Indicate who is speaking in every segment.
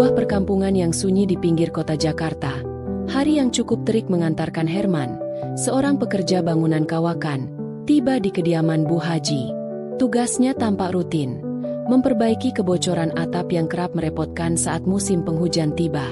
Speaker 1: sebuah perkampungan yang sunyi di pinggir kota Jakarta. Hari yang cukup terik mengantarkan Herman, seorang pekerja bangunan kawakan, tiba di kediaman Bu Haji. Tugasnya tampak rutin, memperbaiki kebocoran atap yang kerap merepotkan saat musim penghujan tiba.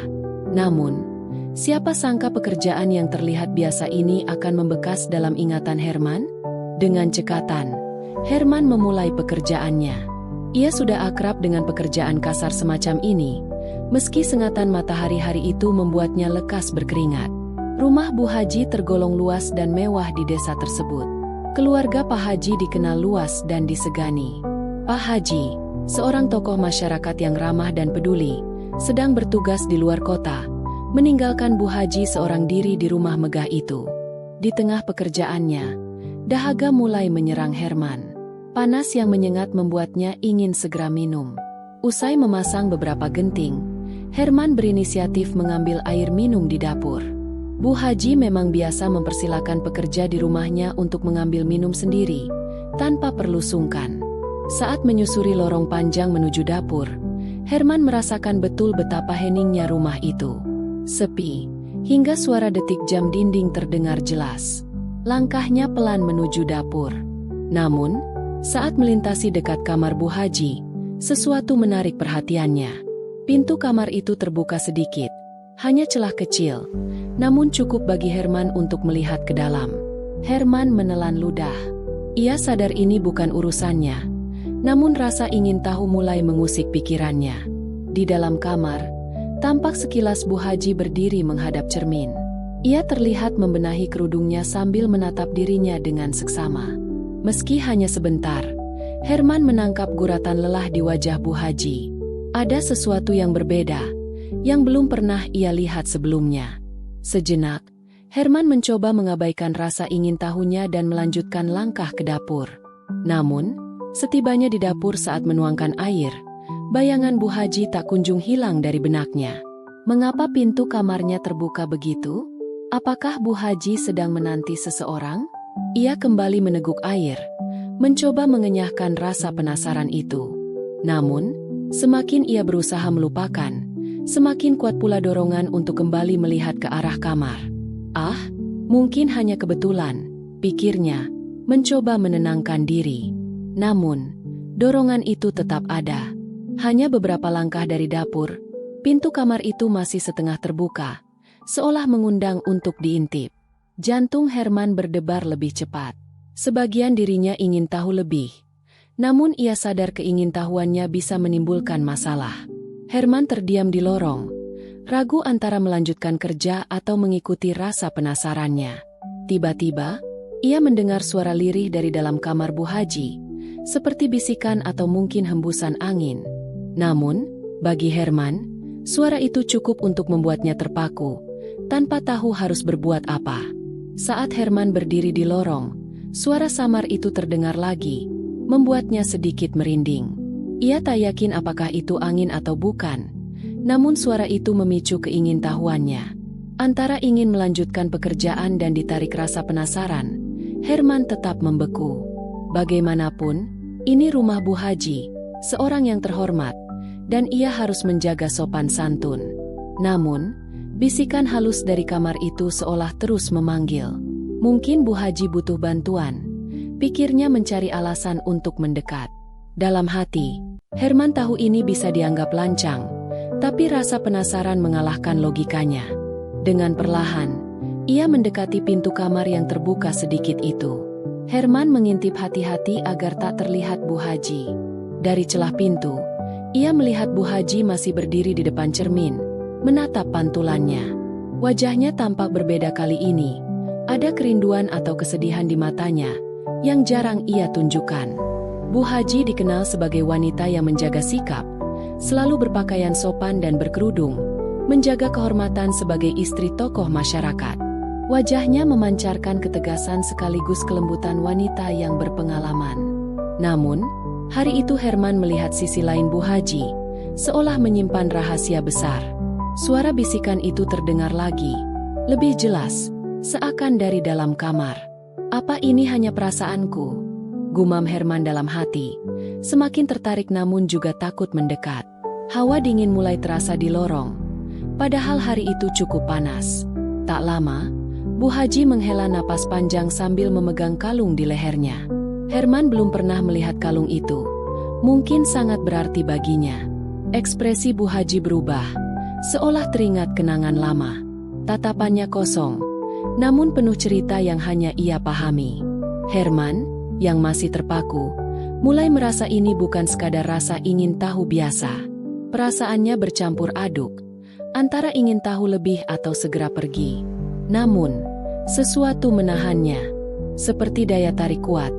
Speaker 1: Namun, siapa sangka pekerjaan yang terlihat biasa ini akan membekas dalam ingatan Herman? Dengan cekatan, Herman memulai pekerjaannya. Ia sudah akrab dengan pekerjaan kasar semacam ini, meski sengatan matahari hari itu membuatnya lekas berkeringat. Rumah Bu Haji tergolong luas dan mewah di desa tersebut. Keluarga Pak Haji dikenal luas dan disegani. Pak Haji, seorang tokoh masyarakat yang ramah dan peduli, sedang bertugas di luar kota, meninggalkan Bu Haji seorang diri di rumah megah itu. Di tengah pekerjaannya, dahaga mulai menyerang Herman. Panas yang menyengat membuatnya ingin segera minum. Usai memasang beberapa genting, Herman berinisiatif mengambil air minum di dapur. Bu Haji memang biasa mempersilakan pekerja di rumahnya untuk mengambil minum sendiri, tanpa perlu sungkan. Saat menyusuri lorong panjang menuju dapur, Herman merasakan betul betapa heningnya rumah itu. Sepi, hingga suara detik jam dinding terdengar jelas. Langkahnya pelan menuju dapur. Namun, saat melintasi dekat kamar Bu Haji, sesuatu menarik perhatiannya. Pintu kamar itu terbuka sedikit, hanya celah kecil, namun cukup bagi Herman untuk melihat ke dalam. Herman menelan ludah. Ia sadar ini bukan urusannya, namun rasa ingin tahu mulai mengusik pikirannya. Di dalam kamar, tampak sekilas Bu Haji berdiri menghadap cermin. Ia terlihat membenahi kerudungnya sambil menatap dirinya dengan seksama. Meski hanya sebentar, Herman menangkap guratan lelah di wajah Bu Haji. Ada sesuatu yang berbeda, yang belum pernah ia lihat sebelumnya. Sejenak, Herman mencoba mengabaikan rasa ingin tahunya dan melanjutkan langkah ke dapur. Namun, setibanya di dapur saat menuangkan air, bayangan Bu Haji tak kunjung hilang dari benaknya. Mengapa pintu kamarnya terbuka begitu? Apakah Bu Haji sedang menanti seseorang? Ia kembali meneguk air, mencoba mengenyahkan rasa penasaran itu. Namun, semakin ia berusaha melupakan, semakin kuat pula dorongan untuk kembali melihat ke arah kamar. Ah, mungkin hanya kebetulan, pikirnya, mencoba menenangkan diri. Namun, dorongan itu tetap ada. Hanya beberapa langkah dari dapur, pintu kamar itu masih setengah terbuka, seolah mengundang untuk diintip. Jantung Herman berdebar lebih cepat. Sebagian dirinya ingin tahu lebih. Namun ia sadar keingintahuannya bisa menimbulkan masalah. Herman terdiam di lorong, ragu antara melanjutkan kerja atau mengikuti rasa penasarannya. Tiba-tiba, ia mendengar suara lirih dari dalam kamar Bu Haji, seperti bisikan atau mungkin hembusan angin. Namun, bagi Herman, suara itu cukup untuk membuatnya terpaku, tanpa tahu harus berbuat apa. Saat Herman berdiri di lorong, suara samar itu terdengar lagi, membuatnya sedikit merinding. Ia tak yakin apakah itu angin atau bukan, namun suara itu memicu keingintahuannya. Antara ingin melanjutkan pekerjaan dan ditarik rasa penasaran, Herman tetap membeku. Bagaimanapun, ini rumah Bu Haji, seorang yang terhormat, dan ia harus menjaga sopan santun. Namun, bisikan halus dari kamar itu seolah terus memanggil. Mungkin Bu Haji butuh bantuan. Pikirnya mencari alasan untuk mendekat. Dalam hati, Herman tahu ini bisa dianggap lancang, tapi rasa penasaran mengalahkan logikanya. Dengan perlahan, ia mendekati pintu kamar yang terbuka sedikit itu. Herman mengintip hati-hati agar tak terlihat Bu Haji. Dari celah pintu, ia melihat Bu Haji masih berdiri di depan cermin, menatap pantulannya. Wajahnya tampak berbeda kali ini. Ada kerinduan atau kesedihan di matanya, yang jarang ia tunjukkan. Bu Haji dikenal sebagai wanita yang menjaga sikap, selalu berpakaian sopan dan berkerudung, menjaga kehormatan sebagai istri tokoh masyarakat. Wajahnya memancarkan ketegasan sekaligus kelembutan wanita yang berpengalaman. Namun, hari itu Herman melihat sisi lain Bu Haji, seolah menyimpan rahasia besar. Suara bisikan itu terdengar lagi, lebih jelas, seakan dari dalam kamar. Apa ini hanya perasaanku? Gumam Herman dalam hati, semakin tertarik namun juga takut mendekat. Hawa dingin mulai terasa di lorong. Padahal hari itu cukup panas. Tak lama, Bu Haji menghela napas panjang sambil memegang kalung di lehernya. Herman belum pernah melihat kalung itu. Mungkin sangat berarti baginya. Ekspresi Bu Haji berubah, seolah teringat kenangan lama. Tatapannya kosong, namun penuh cerita yang hanya ia pahami. Herman, yang masih terpaku, mulai merasa ini bukan sekadar rasa ingin tahu biasa. Perasaannya bercampur aduk, antara ingin tahu lebih atau segera pergi. Namun, sesuatu menahannya, seperti daya tarik kuat,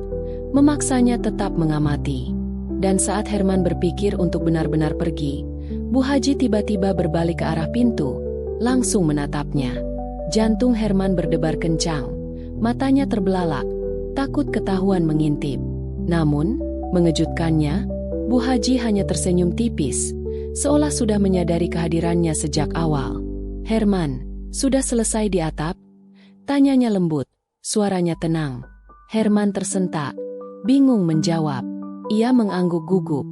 Speaker 1: memaksanya tetap mengamati. Dan saat Herman berpikir untuk benar-benar pergi, Bu Haji tiba-tiba berbalik ke arah pintu, langsung menatapnya. Jantung Herman berdebar kencang, matanya terbelalak, takut ketahuan mengintip. Namun, mengejutkannya, Bu Haji hanya tersenyum tipis, seolah sudah menyadari kehadirannya sejak awal. "Herman, sudah selesai di atap?" tanyanya lembut, suaranya tenang. Herman tersentak, bingung menjawab. Ia mengangguk gugup,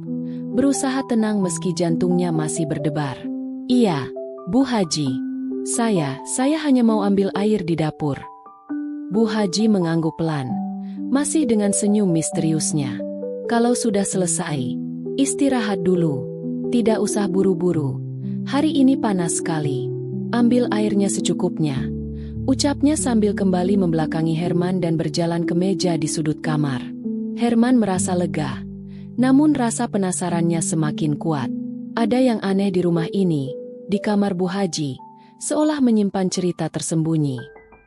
Speaker 1: berusaha tenang meski jantungnya masih berdebar. "Iya, Bu Haji. Saya hanya mau ambil air di dapur." Bu Haji mengangguk pelan, masih dengan senyum misteriusnya. "Kalau sudah selesai, istirahat dulu. Tidak usah buru-buru. Hari ini panas sekali. Ambil airnya secukupnya," ucapnya sambil kembali membelakangi Herman dan berjalan ke meja di sudut kamar. Herman merasa lega, namun rasa penasarannya semakin kuat. Ada yang aneh di rumah ini, di kamar Bu Haji, seolah menyimpan cerita tersembunyi.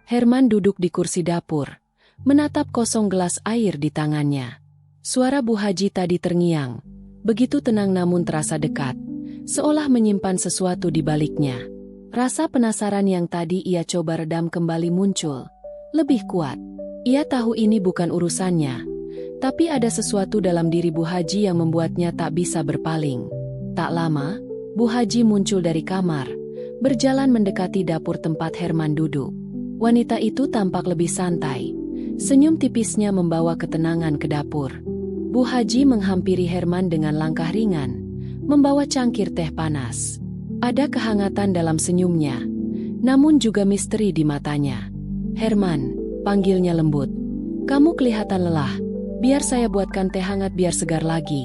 Speaker 1: Herman duduk di kursi dapur, menatap kosong gelas air di tangannya. Suara Bu Haji tadi terngiang, begitu tenang namun terasa dekat, seolah menyimpan sesuatu di baliknya. Rasa penasaran yang tadi ia coba redam kembali muncul, lebih kuat. Ia tahu ini bukan urusannya, tapi ada sesuatu dalam diri Bu Haji yang membuatnya tak bisa berpaling. Tak lama, Bu Haji muncul dari kamar, berjalan mendekati dapur tempat Herman duduk. Wanita itu tampak lebih santai, senyum tipisnya membawa ketenangan ke dapur. Bu Haji menghampiri Herman dengan langkah ringan, membawa cangkir teh panas. Ada kehangatan dalam senyumnya, namun juga misteri di matanya. "Herman," panggilnya lembut. "Kamu kelihatan lelah. Biar saya buatkan teh hangat biar segar lagi,"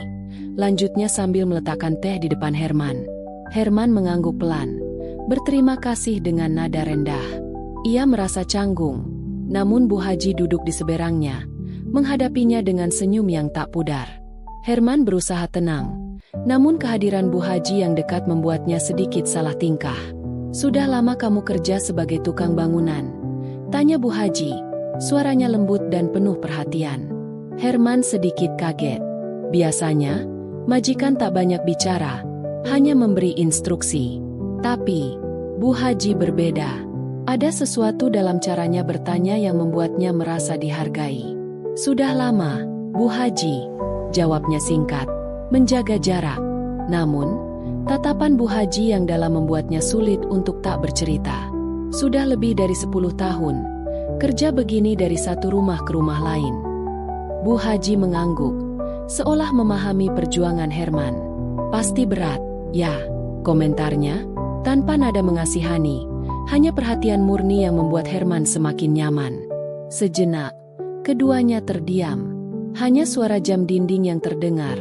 Speaker 1: lanjutnya sambil meletakkan teh di depan Herman. Herman mengangguk pelan, berterima kasih dengan nada rendah. Ia merasa canggung, namun Bu Haji duduk di seberangnya, menghadapinya dengan senyum yang tak pudar. Herman berusaha tenang, namun kehadiran Bu Haji yang dekat membuatnya sedikit salah tingkah. "Sudah lama kamu kerja sebagai tukang bangunan?" tanya Bu Haji, suaranya lembut dan penuh perhatian. Herman sedikit kaget. Biasanya, majikan tak banyak bicara, hanya memberi instruksi. Tapi, Bu Haji berbeda. Ada sesuatu dalam caranya bertanya yang membuatnya merasa dihargai. "Sudah lama, Bu Haji," jawabnya singkat, menjaga jarak. Namun, tatapan Bu Haji yang dalam membuatnya sulit untuk tak bercerita. "Sudah lebih dari 10 tahun, kerja begini dari satu rumah ke rumah lain." Bu Haji mengangguk, seolah memahami perjuangan Herman. "Pasti berat, ya," komentarnya, tanpa nada mengasihani, hanya perhatian murni yang membuat Herman semakin nyaman. Sejenak, keduanya terdiam. Hanya suara jam dinding yang terdengar,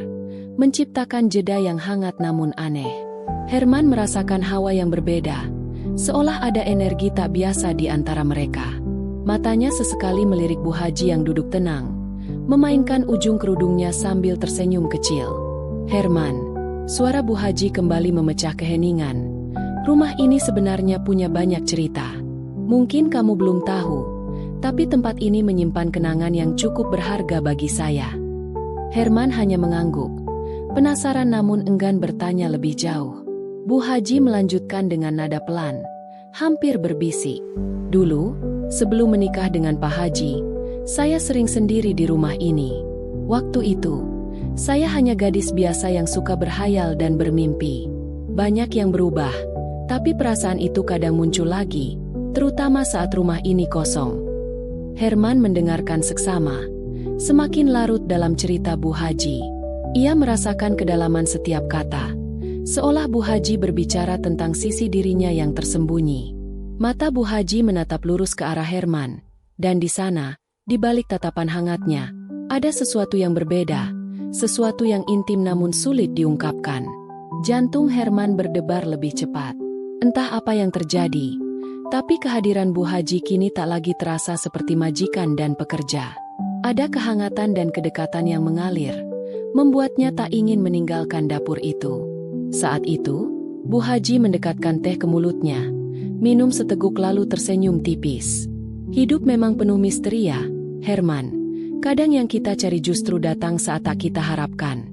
Speaker 1: menciptakan jeda yang hangat namun aneh. Herman merasakan hawa yang berbeda, seolah ada energi tak biasa di antara mereka. Matanya sesekali melirik Bu Haji yang duduk tenang, memainkan ujung kerudungnya sambil tersenyum kecil. "Herman," suara Bu Haji kembali memecah keheningan. "Rumah ini sebenarnya punya banyak cerita. Mungkin kamu belum tahu, tapi tempat ini menyimpan kenangan yang cukup berharga bagi saya." Herman hanya mengangguk, penasaran namun enggan bertanya lebih jauh. Bu Haji melanjutkan dengan nada pelan, hampir berbisik. "Dulu, sebelum menikah dengan Pak Haji, saya sering sendiri di rumah ini. Waktu itu, saya hanya gadis biasa yang suka berhayal dan bermimpi. Banyak yang berubah, tapi perasaan itu kadang muncul lagi, terutama saat rumah ini kosong." Herman mendengarkan seksama, semakin larut dalam cerita Bu Haji. Ia merasakan kedalaman setiap kata, Seolah Bu Haji berbicara tentang sisi dirinya yang tersembunyi. Mata Bu Haji menatap lurus ke arah Herman, dan di sana, di balik tatapan hangatnya, ada sesuatu yang berbeda, sesuatu yang intim namun sulit diungkapkan. Jantung Herman berdebar lebih cepat. Entah apa yang terjadi, tapi kehadiran Bu Haji kini tak lagi terasa seperti majikan dan pekerja. Ada kehangatan dan kedekatan yang mengalir, membuatnya tak ingin meninggalkan dapur itu. Saat itu, Bu Haji mendekatkan teh ke mulutnya, minum seteguk lalu tersenyum tipis. Hidup memang penuh misteri ya, Herman. Kadang yang kita cari justru datang saat tak kita harapkan.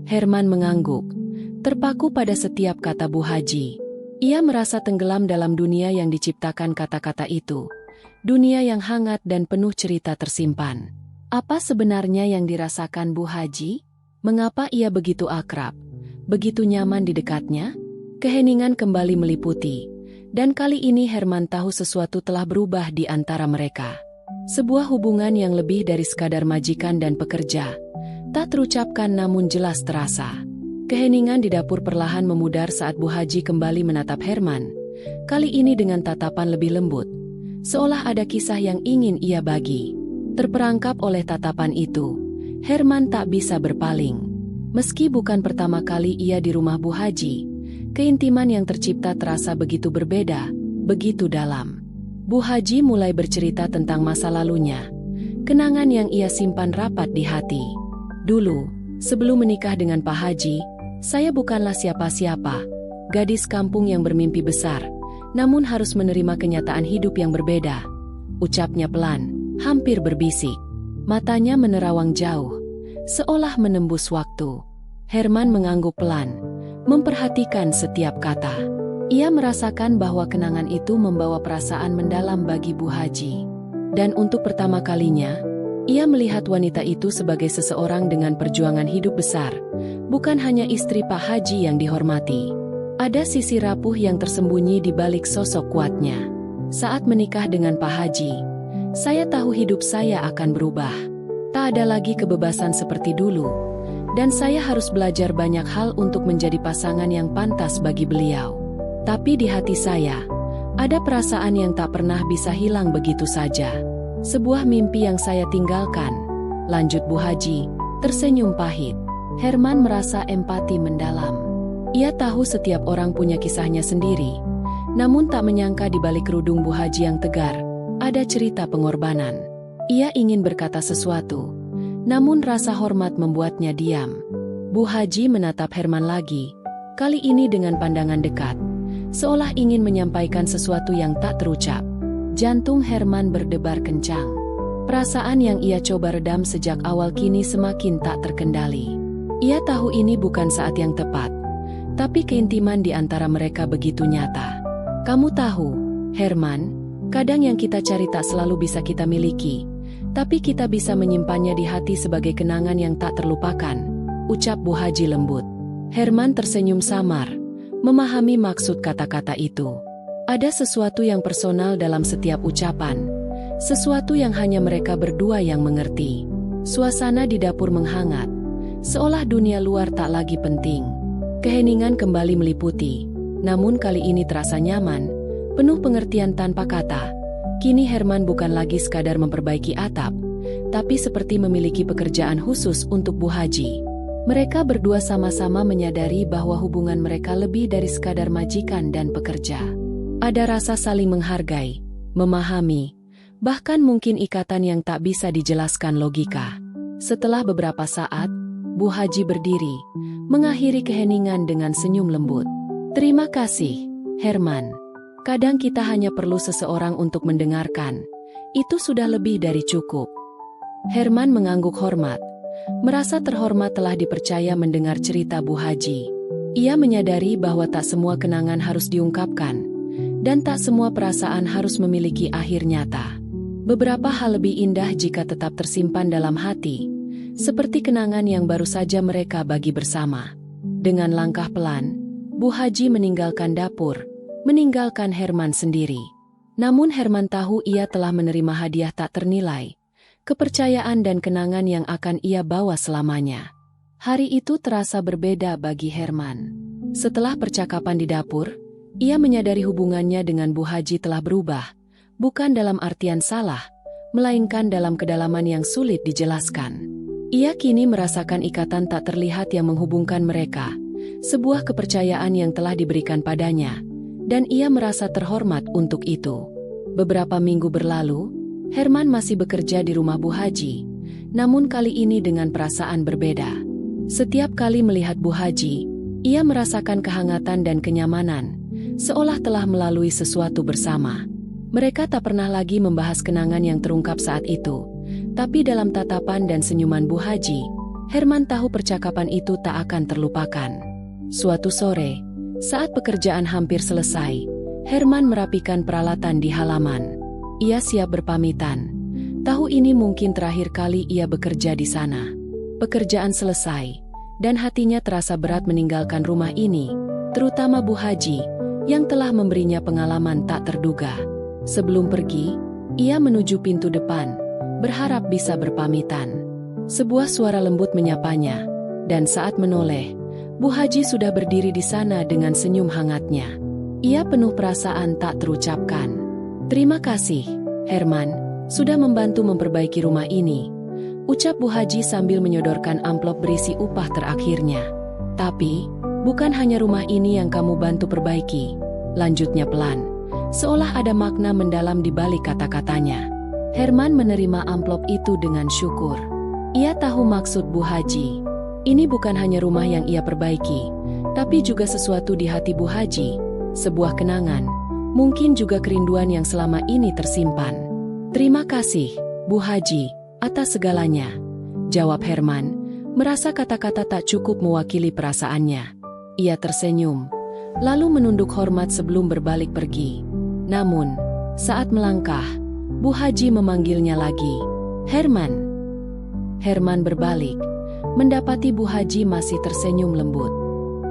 Speaker 1: Herman mengangguk, terpaku pada setiap kata Bu Haji. Ia merasa tenggelam dalam dunia yang diciptakan kata-kata itu. Dunia yang hangat dan penuh cerita tersimpan. Apa sebenarnya yang dirasakan Bu Haji? Mengapa ia begitu akrab, begitu nyaman di dekatnya? Keheningan kembali meliputi, dan kali ini Herman tahu sesuatu telah berubah di antara mereka. Sebuah hubungan yang lebih dari sekadar majikan dan pekerja, tak terucapkan namun jelas terasa. Keheningan di dapur perlahan memudar saat Bu Haji kembali menatap Herman, kali ini dengan tatapan lebih lembut, seolah ada kisah yang ingin ia bagi. Terperangkap oleh tatapan itu, Herman tak bisa berpaling. Meski bukan pertama kali ia di rumah Bu Haji, keintiman yang tercipta terasa begitu berbeda, begitu dalam. Bu Haji mulai bercerita tentang masa lalunya, kenangan yang ia simpan rapat di hati. Dulu, sebelum menikah dengan Pak Haji, saya bukanlah siapa-siapa, gadis kampung yang bermimpi besar, namun harus menerima kenyataan hidup yang berbeda. Ucapnya pelan, hampir berbisik. Matanya menerawang jauh, seolah menembus waktu. Herman mengangguk pelan, memperhatikan setiap kata. Ia merasakan bahwa kenangan itu membawa perasaan mendalam bagi Bu Haji. Dan untuk pertama kalinya, ia melihat wanita itu sebagai seseorang dengan perjuangan hidup besar, bukan hanya istri Pak Haji yang dihormati. Ada sisi rapuh yang tersembunyi di balik sosok kuatnya. Saat menikah dengan Pak Haji, saya tahu hidup saya akan berubah. Tak ada lagi kebebasan seperti dulu, dan saya harus belajar banyak hal untuk menjadi pasangan yang pantas bagi beliau. Tapi di hati saya, ada perasaan yang tak pernah bisa hilang begitu saja. Sebuah mimpi yang saya tinggalkan, lanjut Bu Haji, tersenyum pahit. Herman merasa empati mendalam. Ia tahu setiap orang punya kisahnya sendiri, namun tak menyangka di balik kerudung Bu Haji yang tegar, ada cerita pengorbanan. Ia ingin berkata sesuatu, namun rasa hormat membuatnya diam. Bu Haji menatap Herman lagi, kali ini dengan pandangan dekat, seolah ingin menyampaikan sesuatu yang tak terucap. Jantung Herman berdebar kencang. Perasaan yang ia coba redam sejak awal kini semakin tak terkendali. Ia tahu ini bukan saat yang tepat, tapi keintiman di antara mereka begitu nyata. Kamu tahu, Herman, kadang yang kita cari tak selalu bisa kita miliki, tapi kita bisa menyimpannya di hati sebagai kenangan yang tak terlupakan, ucap Bu Haji lembut. Herman tersenyum samar, memahami maksud kata-kata itu. Ada sesuatu yang personal dalam setiap ucapan, sesuatu yang hanya mereka berdua yang mengerti. Suasana di dapur menghangat, seolah dunia luar tak lagi penting. Keheningan kembali meliputi, namun kali ini terasa nyaman, penuh pengertian tanpa kata. Kini Herman bukan lagi sekadar memperbaiki atap, tapi seperti memiliki pekerjaan khusus untuk Bu Haji. Mereka berdua sama-sama menyadari bahwa hubungan mereka lebih dari sekadar majikan dan pekerja. Ada rasa saling menghargai, memahami, bahkan mungkin ikatan yang tak bisa dijelaskan logika. Setelah beberapa saat, Bu Haji berdiri, mengakhiri keheningan dengan senyum lembut. Terima kasih, Herman. Kadang kita hanya perlu seseorang untuk mendengarkan. Itu sudah lebih dari cukup. Herman mengangguk hormat, merasa terhormat telah dipercaya mendengar cerita Bu Haji. Ia menyadari bahwa tak semua kenangan harus diungkapkan, dan tak semua perasaan harus memiliki akhir nyata. Beberapa hal lebih indah jika tetap tersimpan dalam hati, seperti kenangan yang baru saja mereka bagi bersama. Dengan langkah pelan, Bu Haji meninggalkan dapur, meninggalkan Herman sendiri. Namun Herman tahu ia telah menerima hadiah tak ternilai, kepercayaan dan kenangan yang akan ia bawa selamanya. Hari itu terasa berbeda bagi Herman. Setelah percakapan di dapur, ia menyadari hubungannya dengan Bu Haji telah berubah, bukan dalam artian salah, melainkan dalam kedalaman yang sulit dijelaskan. Ia kini merasakan ikatan tak terlihat yang menghubungkan mereka, sebuah kepercayaan yang telah diberikan padanya, dan ia merasa terhormat untuk itu. Beberapa minggu berlalu, Herman masih bekerja di rumah Bu Haji, namun kali ini dengan perasaan berbeda. Setiap kali melihat Bu Haji, ia merasakan kehangatan dan kenyamanan, seolah telah melalui sesuatu bersama. Mereka tak pernah lagi membahas kenangan yang terungkap saat itu, tapi dalam tatapan dan senyuman Bu Haji, Herman tahu percakapan itu tak akan terlupakan. Suatu sore, saat pekerjaan hampir selesai, Herman merapikan peralatan di halaman. Ia siap berpamitan. Tahu ini mungkin terakhir kali ia bekerja di sana. Pekerjaan selesai, dan hatinya terasa berat meninggalkan rumah ini, terutama Bu Haji, yang telah memberinya pengalaman tak terduga. Sebelum pergi, ia menuju pintu depan, berharap bisa berpamitan. Sebuah suara lembut menyapanya, dan saat menoleh, Bu Haji sudah berdiri di sana dengan senyum hangatnya. Ia penuh perasaan tak terucapkan. "Terima kasih, Herman, sudah membantu memperbaiki rumah ini," ucap Bu Haji sambil menyodorkan amplop berisi upah terakhirnya. "Tapi, bukan hanya rumah ini yang kamu bantu perbaiki," lanjutnya pelan, seolah ada makna mendalam di balik kata-katanya. Herman menerima amplop itu dengan syukur. Ia tahu maksud Bu Haji. Ini bukan hanya rumah yang ia perbaiki, tapi juga sesuatu di hati Bu Haji, sebuah kenangan, mungkin juga kerinduan yang selama ini tersimpan. "Terima kasih, Bu Haji, atas segalanya," jawab Herman, merasa kata-kata tak cukup mewakili perasaannya. Ia tersenyum, lalu menunduk hormat sebelum berbalik pergi. Namun, saat melangkah, Bu Haji memanggilnya lagi. "Herman." Herman berbalik, mendapati Bu Haji masih tersenyum lembut.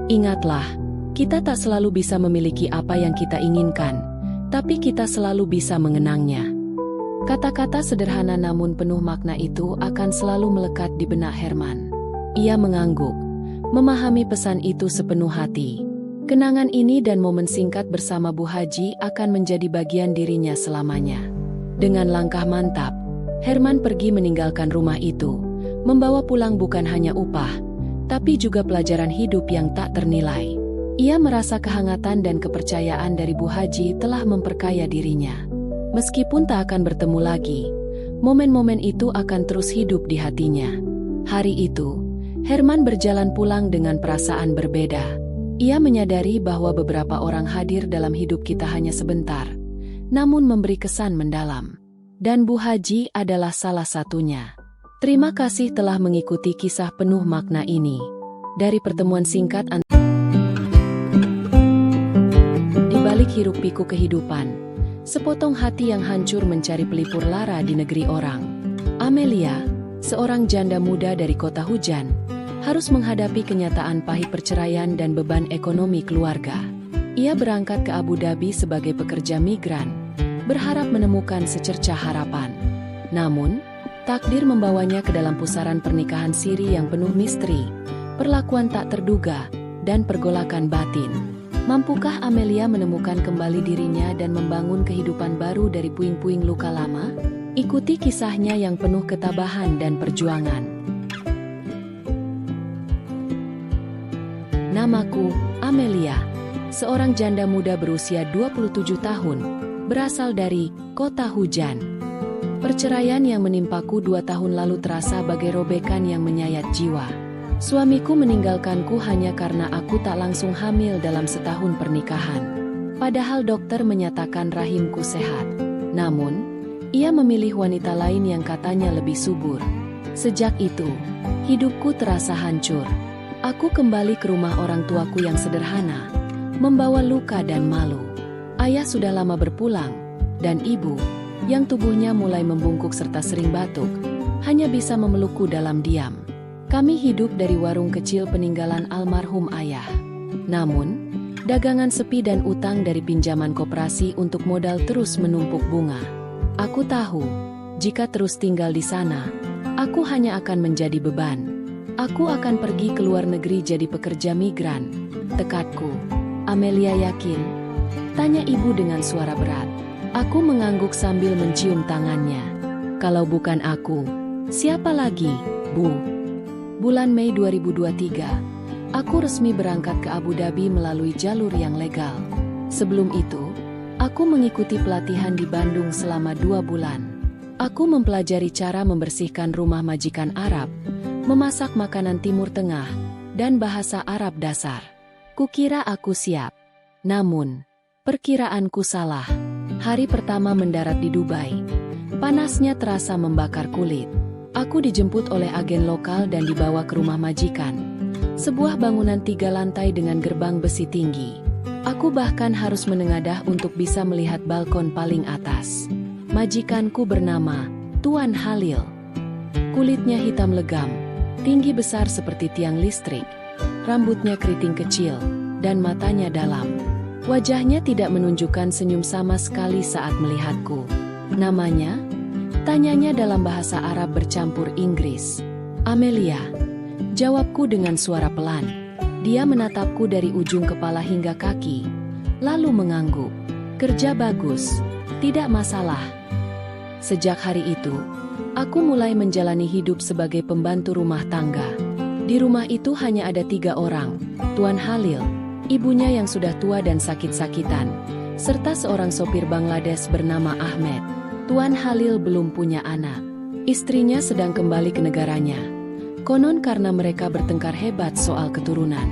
Speaker 1: "Ingatlah, kita tak selalu bisa memiliki apa yang kita inginkan, tapi kita selalu bisa mengenangnya." Kata-kata sederhana namun penuh makna itu akan selalu melekat di benak Herman. Ia mengangguk, memahami pesan itu sepenuh hati. Kenangan ini dan momen singkat bersama Bu Haji akan menjadi bagian dirinya selamanya. Dengan langkah mantap, Herman pergi meninggalkan rumah itu, membawa pulang bukan hanya upah, tapi juga pelajaran hidup yang tak ternilai. Ia merasa kehangatan dan kepercayaan dari Bu Haji telah memperkaya dirinya. Meskipun tak akan bertemu lagi, momen-momen itu akan terus hidup di hatinya. Hari itu, Herman berjalan pulang dengan perasaan berbeda. Ia menyadari bahwa beberapa orang hadir dalam hidup kita hanya sebentar, namun memberi kesan mendalam. Dan Bu Haji adalah salah satunya. Terima kasih telah mengikuti kisah penuh makna ini. Dari pertemuan singkat di balik hiruk-pikuk kehidupan, sepotong hati yang hancur mencari pelipur lara di negeri orang. Amelia, seorang janda muda dari kota hujan, harus menghadapi kenyataan pahit perceraian dan beban ekonomi keluarga. Ia berangkat ke Abu Dhabi sebagai pekerja migran, berharap menemukan secercah harapan. Namun, takdir membawanya ke dalam pusaran pernikahan siri yang penuh misteri, perlakuan tak terduga, dan pergolakan batin. Mampukah Amelia menemukan kembali dirinya dan membangun kehidupan baru dari puing-puing luka lama? Ikuti kisahnya yang penuh ketabahan dan perjuangan. Namaku, Amelia, seorang janda muda berusia 27 tahun, berasal dari kota hujan. Perceraian yang menimpaku 2 tahun lalu terasa bagai robekan yang menyayat jiwa. Suamiku meninggalkanku hanya karena aku tak langsung hamil dalam setahun pernikahan. Padahal dokter menyatakan rahimku sehat. Namun, ia memilih wanita lain yang katanya lebih subur. Sejak itu, hidupku terasa hancur. Aku kembali ke rumah orang tuaku yang sederhana, membawa luka dan malu. Ayah sudah lama berpulang, dan ibu, yang tubuhnya mulai membungkuk serta sering batuk, hanya bisa memelukku dalam diam. Kami hidup dari warung kecil peninggalan almarhum ayah. Namun, dagangan sepi dan utang dari pinjaman koperasi untuk modal terus menumpuk bunga. Aku tahu, jika terus tinggal di sana, aku hanya akan menjadi beban. Aku akan pergi ke luar negeri jadi pekerja migran, tekadku. Amelia yakin? Tanya ibu dengan suara berat. Aku mengangguk sambil mencium tangannya. Kalau bukan aku, siapa lagi, Bu? Bulan Mei 2023, aku resmi berangkat ke Abu Dhabi melalui jalur yang legal. Sebelum itu, aku mengikuti pelatihan di Bandung selama 2 bulan. Aku mempelajari cara membersihkan rumah majikan Arab, memasak makanan Timur Tengah, dan bahasa Arab dasar. Kukira aku siap. Namun, perkiraanku salah. Hari pertama mendarat di Dubai. Panasnya terasa membakar kulit. Aku dijemput oleh agen lokal dan dibawa ke rumah majikan. Sebuah bangunan 3 lantai dengan gerbang besi tinggi. Aku bahkan harus menengadah untuk bisa melihat balkon paling atas. Majikanku bernama Tuan Halil. Kulitnya hitam legam, tinggi besar seperti tiang listrik, rambutnya keriting kecil, dan matanya dalam. Wajahnya tidak menunjukkan senyum sama sekali saat melihatku. Namanya? Tanyanya dalam bahasa Arab bercampur Inggris. Amelia. Jawabku dengan suara pelan. Dia menatapku dari ujung kepala hingga kaki, lalu mengangguk. Kerja bagus, tidak masalah. Sejak hari itu, aku mulai menjalani hidup sebagai pembantu rumah tangga. Di rumah itu hanya ada 3 orang, Tuan Halil, ibunya yang sudah tua dan sakit-sakitan, serta seorang sopir Bangladesh bernama Ahmed. Tuan Halil belum punya anak. Istrinya sedang kembali ke negaranya. Konon karena mereka bertengkar hebat soal keturunan.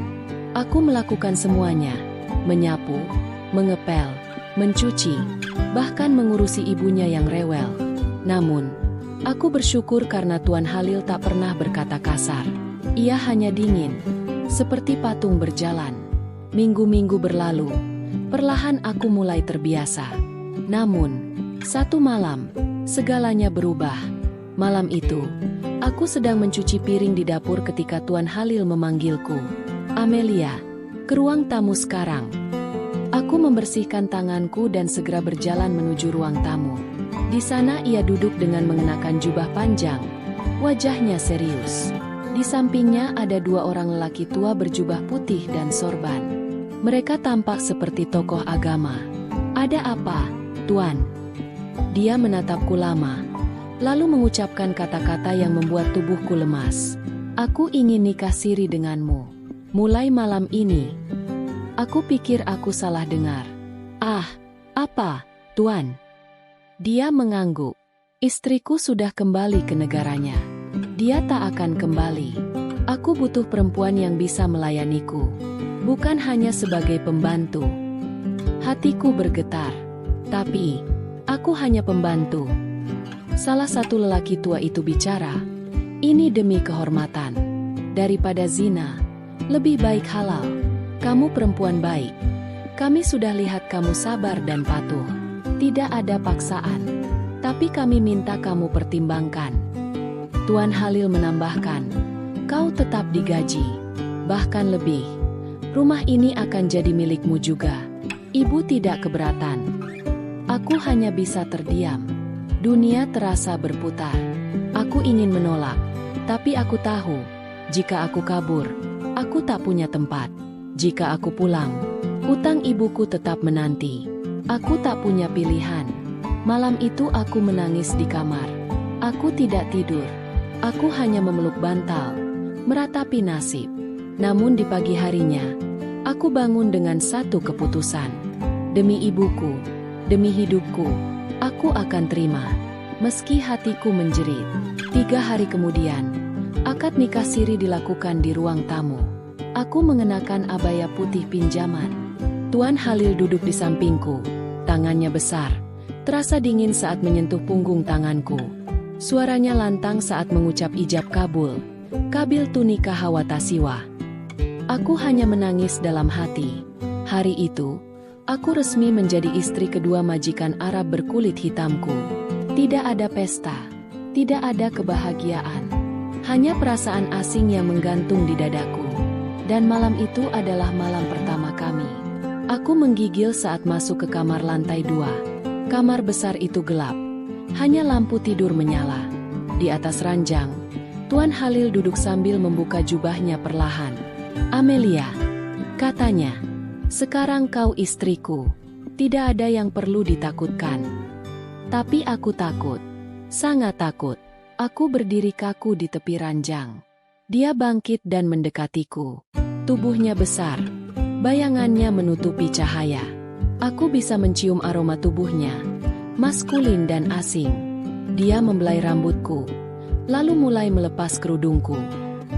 Speaker 1: Aku melakukan semuanya, menyapu, mengepel, mencuci, bahkan mengurusi ibunya yang rewel. Namun, aku bersyukur karena Tuan Halil tak pernah berkata kasar. Ia hanya dingin, seperti patung berjalan. Minggu-minggu berlalu, perlahan aku mulai terbiasa. Namun, satu malam, segalanya berubah. Malam itu, aku sedang mencuci piring di dapur ketika Tuan Halil memanggilku. Amelia, ke ruang tamu sekarang. Aku membersihkan tanganku dan segera berjalan menuju ruang tamu. Di sana ia duduk dengan mengenakan jubah panjang. Wajahnya serius. Di sampingnya ada 2 orang lelaki tua berjubah putih dan sorban. Mereka tampak seperti tokoh agama. Ada apa, Tuan? Dia menatapku lama, lalu mengucapkan kata-kata yang membuat tubuhku lemas. Aku ingin nikah siri denganmu. Mulai malam ini. Aku pikir aku salah dengar. Ah, apa, Tuan? Dia mengangguk. Istriku sudah kembali ke negaranya. Dia tak akan kembali. Aku butuh perempuan yang bisa melayaniku, bukan hanya sebagai pembantu. Hatiku bergetar. Tapi, aku hanya pembantu. Salah satu lelaki tua itu bicara. Ini demi kehormatan. Daripada zina, lebih baik halal. Kamu perempuan baik. Kami sudah lihat kamu sabar dan patuh. Tidak ada paksaan. Tapi kami minta kamu pertimbangkan. Tuan Halil menambahkan, kau tetap digaji. Bahkan lebih. Rumah ini akan jadi milikmu juga. Ibu tidak keberatan. Aku hanya bisa terdiam. Dunia terasa berputar. Aku ingin menolak. Tapi aku tahu, jika aku kabur, aku tak punya tempat. Jika aku pulang, utang ibuku tetap menanti. Aku tak punya pilihan. Malam itu aku menangis di kamar. Aku tidak tidur. Aku hanya memeluk bantal, meratapi nasib. Namun di pagi harinya, aku bangun dengan satu keputusan. Demi ibuku, demi hidupku, aku akan terima. Meski hatiku menjerit. 3 hari kemudian, akad nikah siri dilakukan di ruang tamu. Aku mengenakan abaya putih pinjaman. Tuan Halil duduk di sampingku, tangannya besar, terasa dingin saat menyentuh punggung tanganku. Suaranya lantang saat mengucap ijab kabul, kabil tunika hawatasiwa. Aku hanya menangis dalam hati. Hari itu, aku resmi menjadi istri kedua majikan Arab berkulit hitamku. Tidak ada pesta, tidak ada kebahagiaan, hanya perasaan asing yang menggantung di dadaku. Dan malam itu adalah malam pertama kami. Aku menggigil saat masuk ke kamar lantai 2. Kamar besar itu gelap. Hanya lampu tidur menyala. Di atas ranjang, Tuan Halil duduk sambil membuka jubahnya perlahan. "Amelia," katanya, "sekarang kau istriku. Tidak ada yang perlu ditakutkan." Tapi aku takut. Sangat takut. Aku berdiri kaku di tepi ranjang. Dia bangkit dan mendekatiku. Tubuhnya besar. Bayangannya menutupi cahaya. Aku bisa mencium aroma tubuhnya. Maskulin dan asing. Dia membelai rambutku. Lalu mulai melepas kerudungku.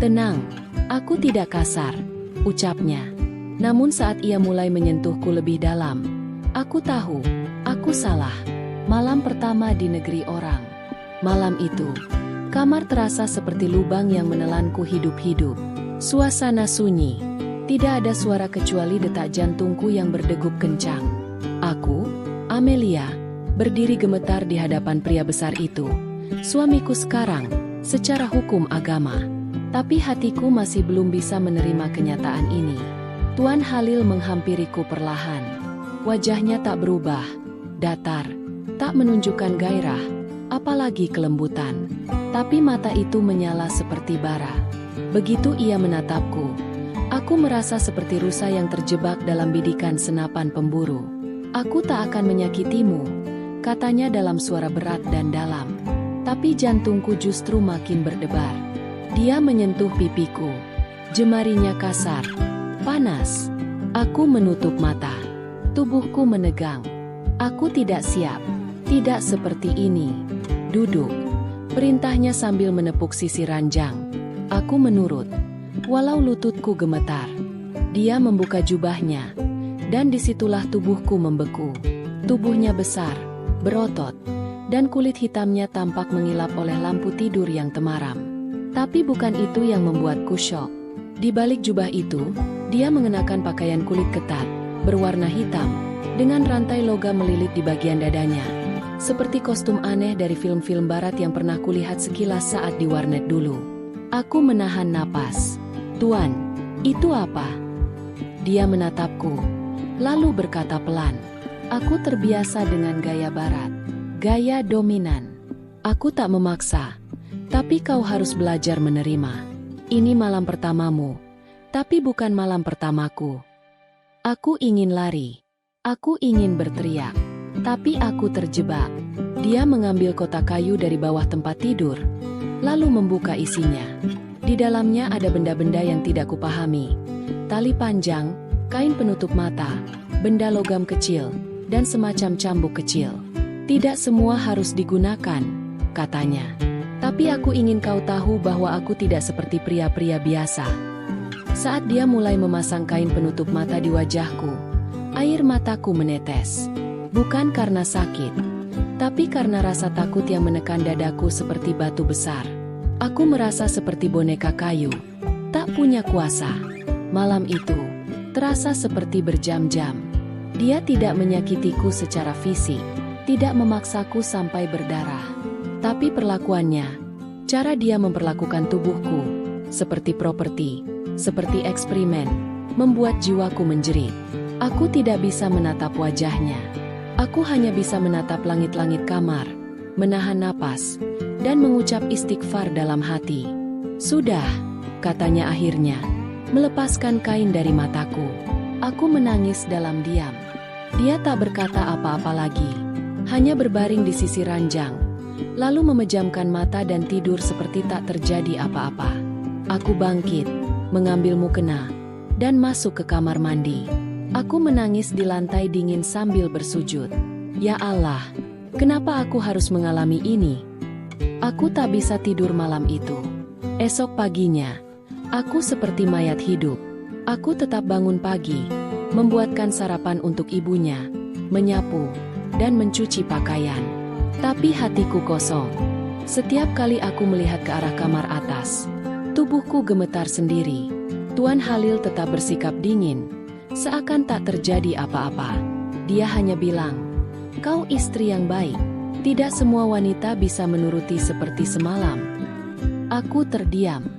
Speaker 1: "Tenang, aku tidak kasar," ucapnya. Namun saat ia mulai menyentuhku lebih dalam, aku tahu, aku salah. Malam pertama di negeri orang. Malam itu, kamar terasa seperti lubang yang menelanku hidup-hidup. Suasana sunyi. Tidak ada suara kecuali detak jantungku yang berdegup kencang. Aku, Amelia, berdiri gemetar di hadapan pria besar itu. Suamiku sekarang, secara hukum agama. Tapi hatiku masih belum bisa menerima kenyataan ini. Tuan Halil menghampiriku perlahan. Wajahnya tak berubah, datar, tak menunjukkan gairah, apalagi kelembutan. Tapi mata itu menyala seperti bara. Begitu ia menatapku, aku merasa seperti rusa yang terjebak dalam bidikan senapan pemburu. "Aku tak akan menyakitimu," katanya dalam suara berat dan dalam. Tapi jantungku justru makin berdebar. Dia menyentuh pipiku. Jemarinya kasar, panas. Aku menutup mata. Tubuhku menegang. Aku tidak siap. Tidak seperti ini. "Duduk," perintahnya sambil menepuk sisi ranjang. Aku menurut. Walau lututku gemetar. Dia membuka jubahnya. Dan disitulah tubuhku membeku. Tubuhnya besar, berotot. Dan kulit hitamnya tampak mengilap oleh lampu tidur yang temaram. Tapi bukan itu yang membuatku syok. Di balik jubah itu, dia mengenakan pakaian kulit ketat, berwarna hitam, dengan rantai logam melilit di bagian dadanya. Seperti kostum aneh dari film-film barat yang pernah kulihat sekilas saat di warnet dulu. Aku menahan napas. "Tuan, itu apa?" Dia menatapku, lalu berkata pelan. Aku terbiasa dengan gaya barat. Gaya dominan. "Aku tak memaksa, tapi kau harus belajar menerima. Ini malam pertamamu, tapi bukan malam pertamaku." Aku ingin lari. Aku ingin berteriak. Tapi aku terjebak. Dia mengambil kotak kayu dari bawah tempat tidur, lalu membuka isinya. Di dalamnya ada benda-benda yang tidak kupahami. Tali panjang, kain penutup mata, benda logam kecil, dan semacam cambuk kecil. "Tidak semua harus digunakan," katanya. "Tapi aku ingin kau tahu bahwa aku tidak seperti pria-pria biasa." Saat dia mulai memasang kain penutup mata di wajahku, air mataku menetes. Bukan karena sakit, tapi karena rasa takut yang menekan dadaku seperti batu besar. Aku merasa seperti boneka kayu, tak punya kuasa. Malam itu terasa seperti berjam-jam. Dia tidak menyakitiku secara fisik, tidak memaksaku sampai berdarah. Tapi perlakuannya, cara dia memperlakukan tubuhku, seperti properti, seperti eksperimen, membuat jiwaku menjerit. Aku tidak bisa menatap wajahnya. Aku hanya bisa menatap langit-langit kamar, menahan napas, dan mengucap istighfar dalam hati. "Sudah," katanya akhirnya, melepaskan kain dari mataku. Aku menangis dalam diam. Dia tak berkata apa-apa lagi. Hanya berbaring di sisi ranjang, lalu memejamkan mata dan tidur seperti tak terjadi apa-apa. Aku bangkit, mengambil mukena, dan masuk ke kamar mandi. Aku menangis di lantai dingin sambil bersujud. Ya Allah, kenapa aku harus mengalami ini? Aku tak bisa tidur malam itu. Esok paginya, aku seperti mayat hidup. Aku tetap bangun pagi, membuatkan sarapan untuk ibunya, menyapu, dan mencuci pakaian. Tapi hatiku kosong. Setiap kali aku melihat ke arah kamar atas, tubuhku gemetar sendiri. Tuan Halil tetap bersikap dingin, seakan tak terjadi apa-apa. Dia hanya bilang, "Kau istri yang baik. Tidak semua wanita bisa menuruti seperti semalam." Aku terdiam.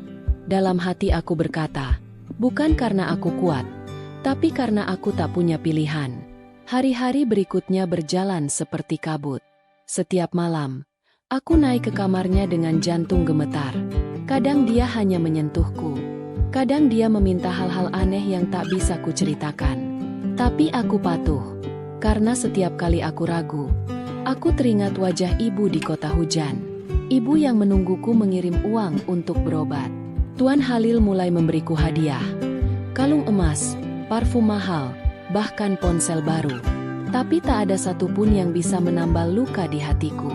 Speaker 1: Dalam hati aku berkata, bukan karena aku kuat, tapi karena aku tak punya pilihan. Hari-hari berikutnya berjalan seperti kabut. Setiap malam, aku naik ke kamarnya dengan jantung gemetar. Kadang dia hanya menyentuhku. Kadang dia meminta hal-hal aneh yang tak bisa kuceritakan. Tapi aku patuh. Karena setiap kali aku ragu, aku teringat wajah ibu di kota hujan. Ibu yang menungguku mengirim uang untuk berobat. Tuan Halil mulai memberiku hadiah. Kalung emas, parfum mahal, bahkan ponsel baru. Tapi tak ada satupun yang bisa menambal luka di hatiku.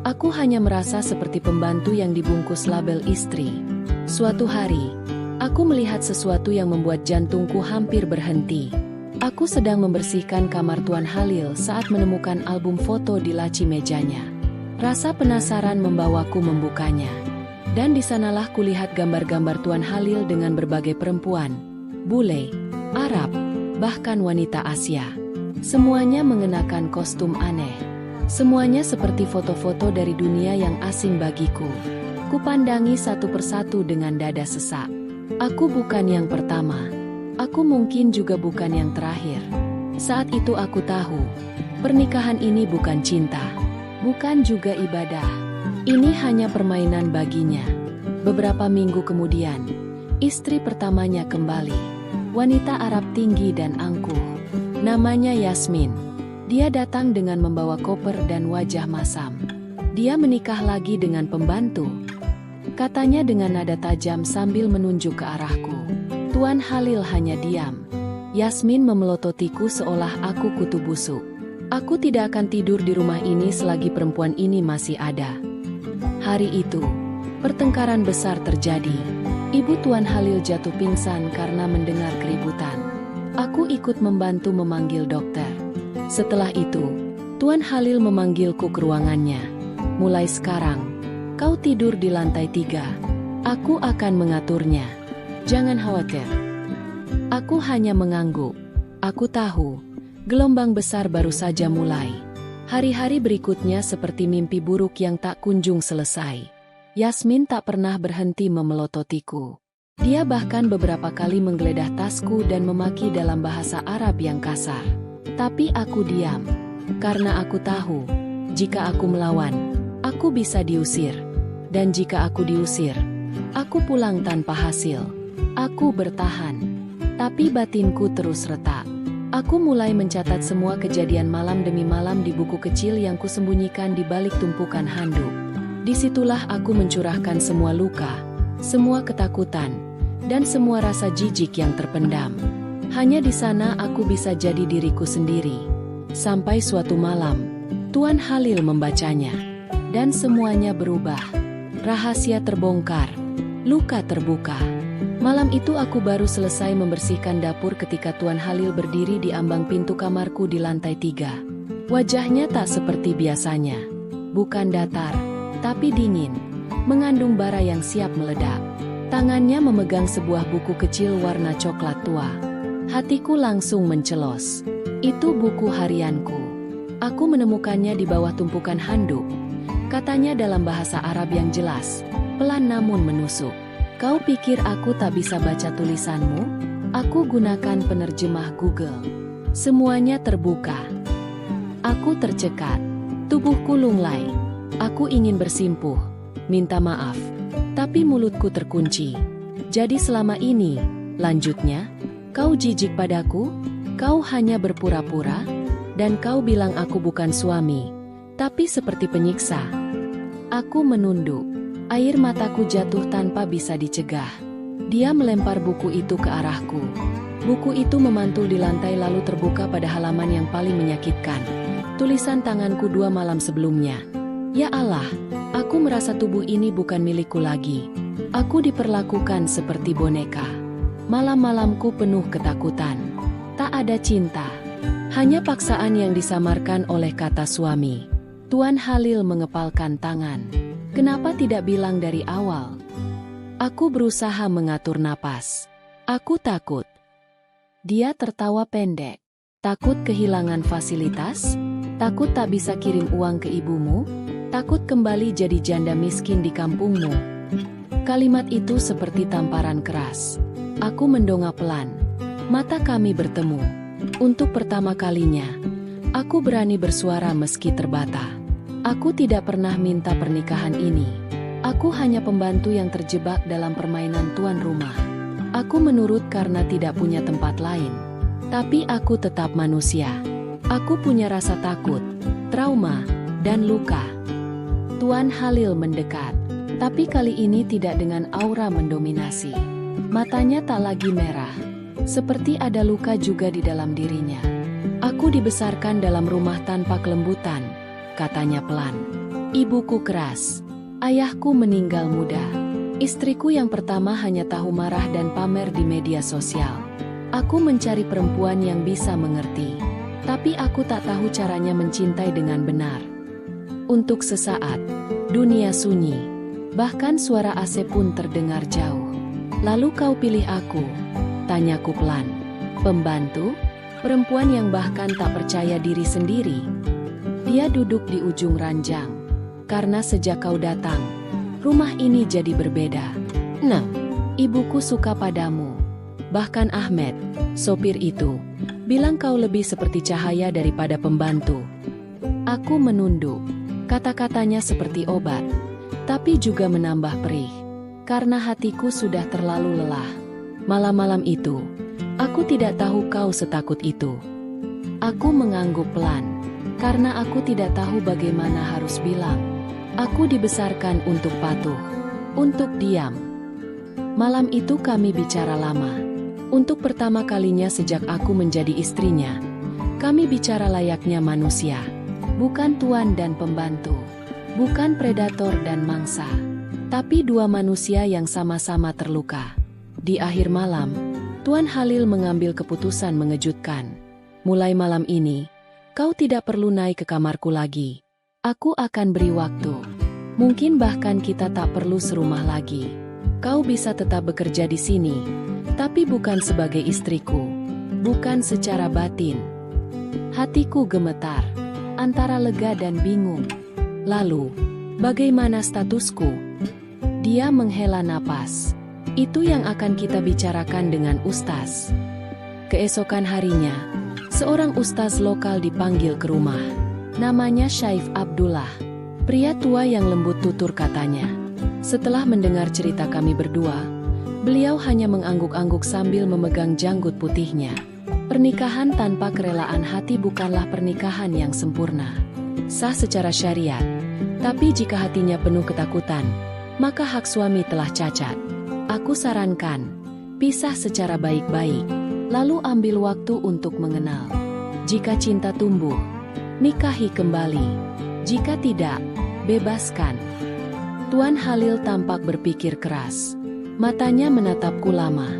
Speaker 1: Aku hanya merasa seperti pembantu yang dibungkus label istri. Suatu hari, aku melihat sesuatu yang membuat jantungku hampir berhenti. Aku sedang membersihkan kamar Tuan Halil saat menemukan album foto di laci mejanya. Rasa penasaran membawaku membukanya. Dan di sanalah kulihat gambar-gambar Tuan Halil dengan berbagai perempuan, bule, Arab, bahkan wanita Asia. Semuanya mengenakan kostum aneh. Semuanya seperti foto-foto dari dunia yang asing bagiku. Kupandangi satu persatu dengan dada sesak. Aku bukan yang pertama. Aku mungkin juga bukan yang terakhir. Saat itu aku tahu, pernikahan ini bukan cinta. Bukan juga ibadah. Ini hanya permainan baginya. Beberapa minggu kemudian, istri pertamanya kembali. Wanita Arab tinggi dan angkuh. Namanya Yasmin. Dia datang dengan membawa koper dan wajah masam. Dia menikah lagi dengan pembantu. Katanya dengan nada tajam sambil menunjuk ke arahku. Tuan Halil hanya diam. Yasmin memelototiku seolah aku kutu busuk. Aku tidak akan tidur di rumah ini selagi perempuan ini masih ada. Hari itu, pertengkaran besar terjadi. Ibu Tuan Halil jatuh pingsan karena mendengar keributan. Aku ikut membantu memanggil dokter. Setelah itu, Tuan Halil memanggilku ke ruangannya. Mulai sekarang, kau tidur di lantai 3. Aku akan mengaturnya. Jangan khawatir. Aku hanya mengangguk. Aku tahu. Gelombang besar baru saja mulai. Hari-hari berikutnya seperti mimpi buruk yang tak kunjung selesai. Yasmin tak pernah berhenti memelototiku. Dia bahkan beberapa kali menggeledah tasku dan memaki dalam bahasa Arab yang kasar. Tapi aku diam. Karena aku tahu, jika aku melawan, aku bisa diusir. Dan jika aku diusir, aku pulang tanpa hasil. Aku bertahan. Tapi batinku terus retak. Aku mulai mencatat semua kejadian malam demi malam di buku kecil yang kusembunyikan di balik tumpukan handuk. Disitulah aku mencurahkan semua luka, semua ketakutan, dan semua rasa jijik yang terpendam. Hanya di sana aku bisa jadi diriku sendiri. Sampai suatu malam, Tuan Halil membacanya. Dan semuanya berubah. Rahasia terbongkar. Luka terbuka. Malam itu aku baru selesai membersihkan dapur ketika Tuan Halil berdiri di ambang pintu kamarku di lantai 3. Wajahnya tak seperti biasanya. Bukan datar, tapi dingin. Mengandung bara yang siap meledak. Tangannya memegang sebuah buku kecil warna coklat tua. Hatiku langsung mencelos. Itu buku harianku. Aku menemukannya di bawah tumpukan handuk. Katanya dalam bahasa Arab yang jelas, pelan namun menusuk. Kau pikir aku tak bisa baca tulisanmu? Aku gunakan penerjemah Google. Semuanya terbuka. Aku tercekat. Tubuhku lunglai. Aku ingin bersimpuh, minta maaf. Tapi mulutku terkunci. Jadi selama ini, lanjutnya, kau jijik padaku? Kau hanya berpura-pura? Dan kau bilang aku bukan suami, tapi seperti penyiksa. Aku menunduk. Air mataku jatuh tanpa bisa dicegah. Dia melempar buku itu ke arahku. Buku itu memantul di lantai lalu terbuka pada halaman yang paling menyakitkan. Tulisan tanganku 2 malam sebelumnya. Ya Allah, aku merasa tubuh ini bukan milikku lagi. Aku diperlakukan seperti boneka. Malam-malamku penuh ketakutan. Tak ada cinta. Hanya paksaan yang disamarkan oleh kata suami. Tuan Halil mengepalkan tangan. Kenapa tidak bilang dari awal? Aku berusaha mengatur napas. Aku takut. Dia tertawa pendek. Takut kehilangan fasilitas? Takut tak bisa kirim uang ke ibumu? Takut kembali jadi janda miskin di kampungmu? Kalimat itu seperti tamparan keras. Aku mendongak pelan. Mata kami bertemu. Untuk pertama kalinya, aku berani bersuara meski terbata. Aku tidak pernah minta pernikahan ini. Aku hanya pembantu yang terjebak dalam permainan tuan rumah. Aku menurut karena tidak punya tempat lain. Tapi aku tetap manusia. Aku punya rasa takut, trauma, dan luka. Tuan Halil mendekat. Tapi kali ini tidak dengan aura mendominasi. Matanya tak lagi merah. Seperti ada luka juga di dalam dirinya. Aku dibesarkan dalam rumah tanpa kelembutan, katanya pelan. Ibuku keras. Ayahku meninggal muda. Istriku yang pertama hanya tahu marah dan pamer di media sosial. Aku mencari perempuan yang bisa mengerti. Tapi aku tak tahu caranya mencintai dengan benar. Untuk sesaat, dunia sunyi. Bahkan suara AC pun terdengar jauh. Lalu kau pilih aku? Tanyaku pelan. Pembantu? Perempuan yang bahkan tak percaya diri sendiri. Dia duduk di ujung ranjang. Karena sejak kau datang, rumah ini jadi berbeda. Nah, ibuku suka padamu. Bahkan Ahmed, sopir itu, bilang kau lebih seperti cahaya daripada pembantu. Aku menunduk. Kata-katanya seperti obat, tapi juga menambah perih. Karena hatiku sudah terlalu lelah. Malam-malam itu, aku tidak tahu kau setakut itu. Aku mengangguk pelan, karena aku tidak tahu bagaimana harus bilang. Aku dibesarkan untuk patuh, untuk diam. Malam itu kami bicara lama. Untuk pertama kalinya sejak aku menjadi istrinya, kami bicara layaknya manusia. Bukan tuan dan pembantu, bukan predator dan mangsa, tapi dua manusia yang sama-sama terluka. Di akhir malam, Tuan Halil mengambil keputusan mengejutkan. Mulai malam ini, kau tidak perlu naik ke kamarku lagi. Aku akan beri waktu. Mungkin bahkan kita tak perlu serumah lagi. Kau bisa tetap bekerja di sini, tapi bukan sebagai istriku. Bukan secara batin. Hatiku gemetar, antara lega dan bingung. Lalu, bagaimana statusku? Dia menghela napas. Itu yang akan kita bicarakan dengan ustaz. Keesokan harinya, seorang ustaz lokal dipanggil ke rumah. Namanya Syaif Abdullah. Pria tua yang lembut tutur katanya. Setelah mendengar cerita kami berdua, beliau hanya mengangguk-angguk sambil memegang janggut putihnya. Pernikahan tanpa kerelaan hati bukanlah pernikahan yang sempurna. Sah secara syariat. Tapi jika hatinya penuh ketakutan, maka hak suami telah cacat. Aku sarankan, pisah secara baik-baik, lalu ambil waktu untuk mengenal. Jika cinta tumbuh, nikahi kembali. Jika tidak, bebaskan. Tuan Halil tampak berpikir keras. Matanya menatapku lama.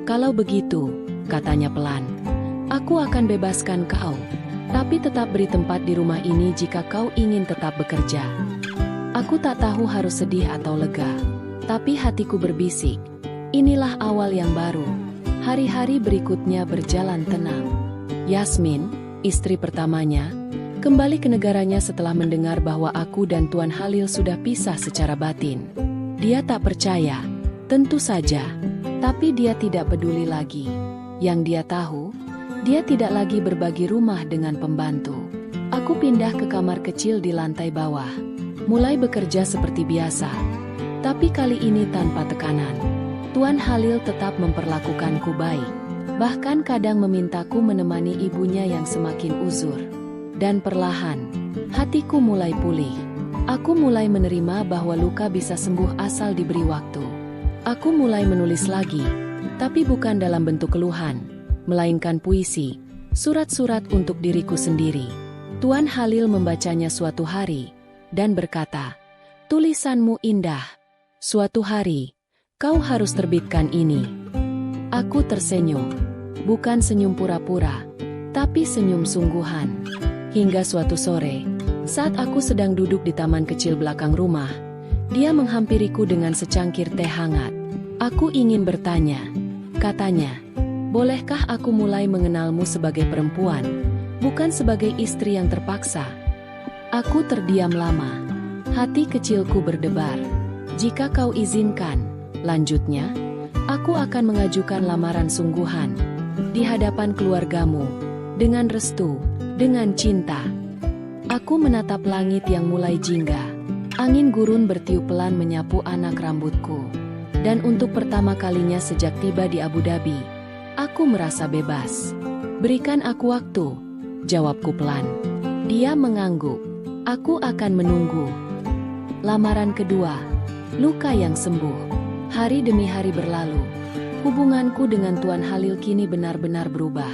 Speaker 1: Kalau begitu, katanya pelan, aku akan bebaskan kau. Tapi tetap beri tempat di rumah ini jika kau ingin tetap bekerja. Aku tak tahu harus sedih atau lega. Tapi hatiku berbisik. Inilah awal yang baru. Hari-hari berikutnya berjalan tenang. Yasmin, istri pertamanya, kembali ke negaranya setelah mendengar bahwa aku dan Tuan Halil sudah pisah secara batin. Dia tak percaya, tentu saja, tapi dia tidak peduli lagi. Yang dia tahu, dia tidak lagi berbagi rumah dengan pembantu. Aku pindah ke kamar kecil di lantai bawah, mulai bekerja seperti biasa. Tapi kali ini tanpa tekanan. Tuan Halil tetap memperlakukanku baik. Bahkan kadang memintaku menemani ibunya yang semakin uzur. Dan perlahan, hatiku mulai pulih. Aku mulai menerima bahwa luka bisa sembuh asal diberi waktu. Aku mulai menulis lagi, tapi bukan dalam bentuk keluhan, melainkan puisi, surat-surat untuk diriku sendiri. Tuan Halil membacanya suatu hari, dan berkata, "Tulisanmu indah. Suatu hari, kau harus terbitkan ini." Aku tersenyum, bukan senyum pura-pura, tapi senyum sungguhan. Hingga suatu sore, saat aku sedang duduk di taman kecil belakang rumah, dia menghampiriku dengan secangkir teh hangat. "Aku ingin bertanya," katanya, "bolehkah aku mulai mengenalmu sebagai perempuan, bukan sebagai istri yang terpaksa?" Aku terdiam lama. Hati kecilku berdebar. "Jika kau izinkan," lanjutnya, "aku akan mengajukan lamaran sungguhan di hadapan keluargamu, dengan restu, dengan cinta." Aku menatap langit yang mulai jingga. Angin gurun bertiup pelan menyapu anak rambutku. Dan untuk pertama kalinya sejak tiba di Abu Dhabi, aku merasa bebas. Berikan aku waktu, jawabku pelan. Dia mengangguk. Aku akan menunggu. Lamaran kedua. Luka yang sembuh. Hari demi hari berlalu. Hubunganku dengan Tuan Halil kini benar-benar berubah.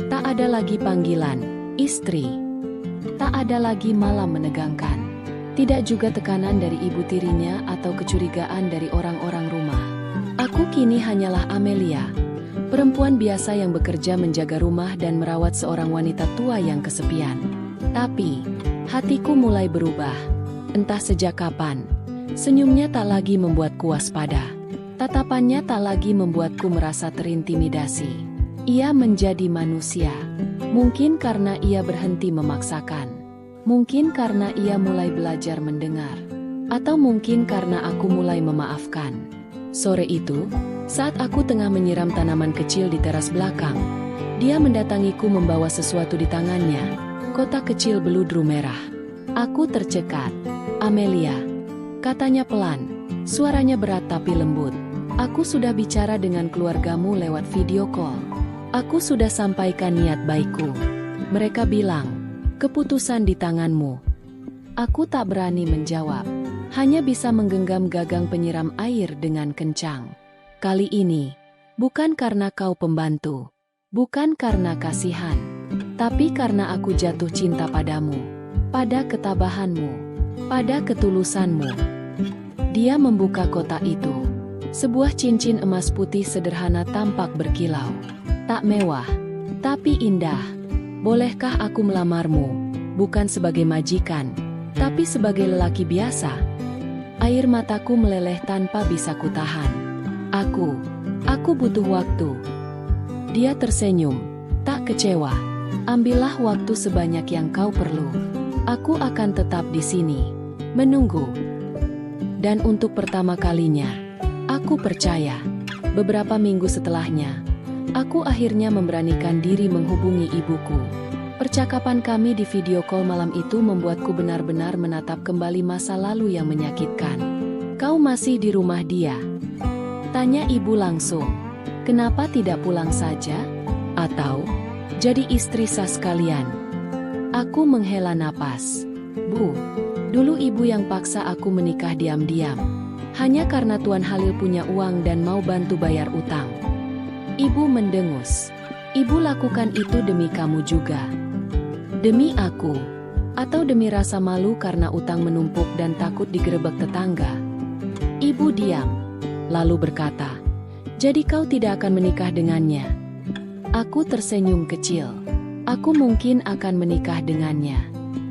Speaker 1: Tak ada lagi panggilan istri. Tak ada lagi malam menegangkan. Tidak juga tekanan dari ibu tirinya atau kecurigaan dari orang-orang rumah. Aku kini hanyalah Amelia, perempuan biasa yang bekerja menjaga rumah dan merawat seorang wanita tua yang kesepian. Tapi, hatiku mulai berubah. Entah sejak kapan, senyumnya tak lagi membuatku waspada. Tatapannya tak lagi membuatku merasa terintimidasi. Ia menjadi manusia. Mungkin karena ia berhenti memaksakan. Mungkin karena ia mulai belajar mendengar. Atau mungkin karena aku mulai memaafkan. Sore itu, saat aku tengah menyiram tanaman kecil di teras belakang, dia mendatangiku membawa sesuatu di tangannya, kotak kecil beludru merah. Aku tercekat. Amelia, katanya pelan, suaranya berat tapi lembut. Aku sudah bicara dengan keluargamu lewat video call. Aku sudah sampaikan niat baikku. Mereka bilang, keputusan di tanganmu. Aku tak berani menjawab. Hanya bisa menggenggam gagang penyiram air dengan kencang. Kali ini, bukan karena kau pembantu. Bukan karena kasihan. Tapi karena aku jatuh cinta padamu. Pada ketabahanmu. Pada ketulusanmu. Dia membuka kotak itu. Sebuah cincin emas putih sederhana tampak berkilau. Tak mewah, tapi indah. Bolehkah aku melamarmu, bukan sebagai majikan, tapi sebagai lelaki biasa? Air mataku meleleh tanpa bisa kutahan. Aku butuh waktu. Dia tersenyum, tak kecewa. Ambillah waktu sebanyak yang kau perlu. Aku akan tetap di sini, menunggu. Dan untuk pertama kalinya, aku percaya. Beberapa minggu setelahnya, aku akhirnya memberanikan diri menghubungi ibuku. Percakapan kami di video call malam itu membuatku benar-benar menatap kembali masa lalu yang menyakitkan. Kau masih di rumah dia? Tanya ibu langsung. Kenapa tidak pulang saja? Atau, jadi istri sah sekalian? Aku menghela napas. Bu, dulu ibu yang paksa aku menikah diam-diam. Hanya karena Tuan Halil punya uang dan mau bantu bayar utang. Ibu mendengus. Ibu lakukan itu demi kamu juga. Demi aku. Atau demi rasa malu karena utang menumpuk dan takut digerebek tetangga. Ibu diam. Lalu berkata, jadi kau tidak akan menikah dengannya. Aku tersenyum kecil. Aku mungkin akan menikah dengannya.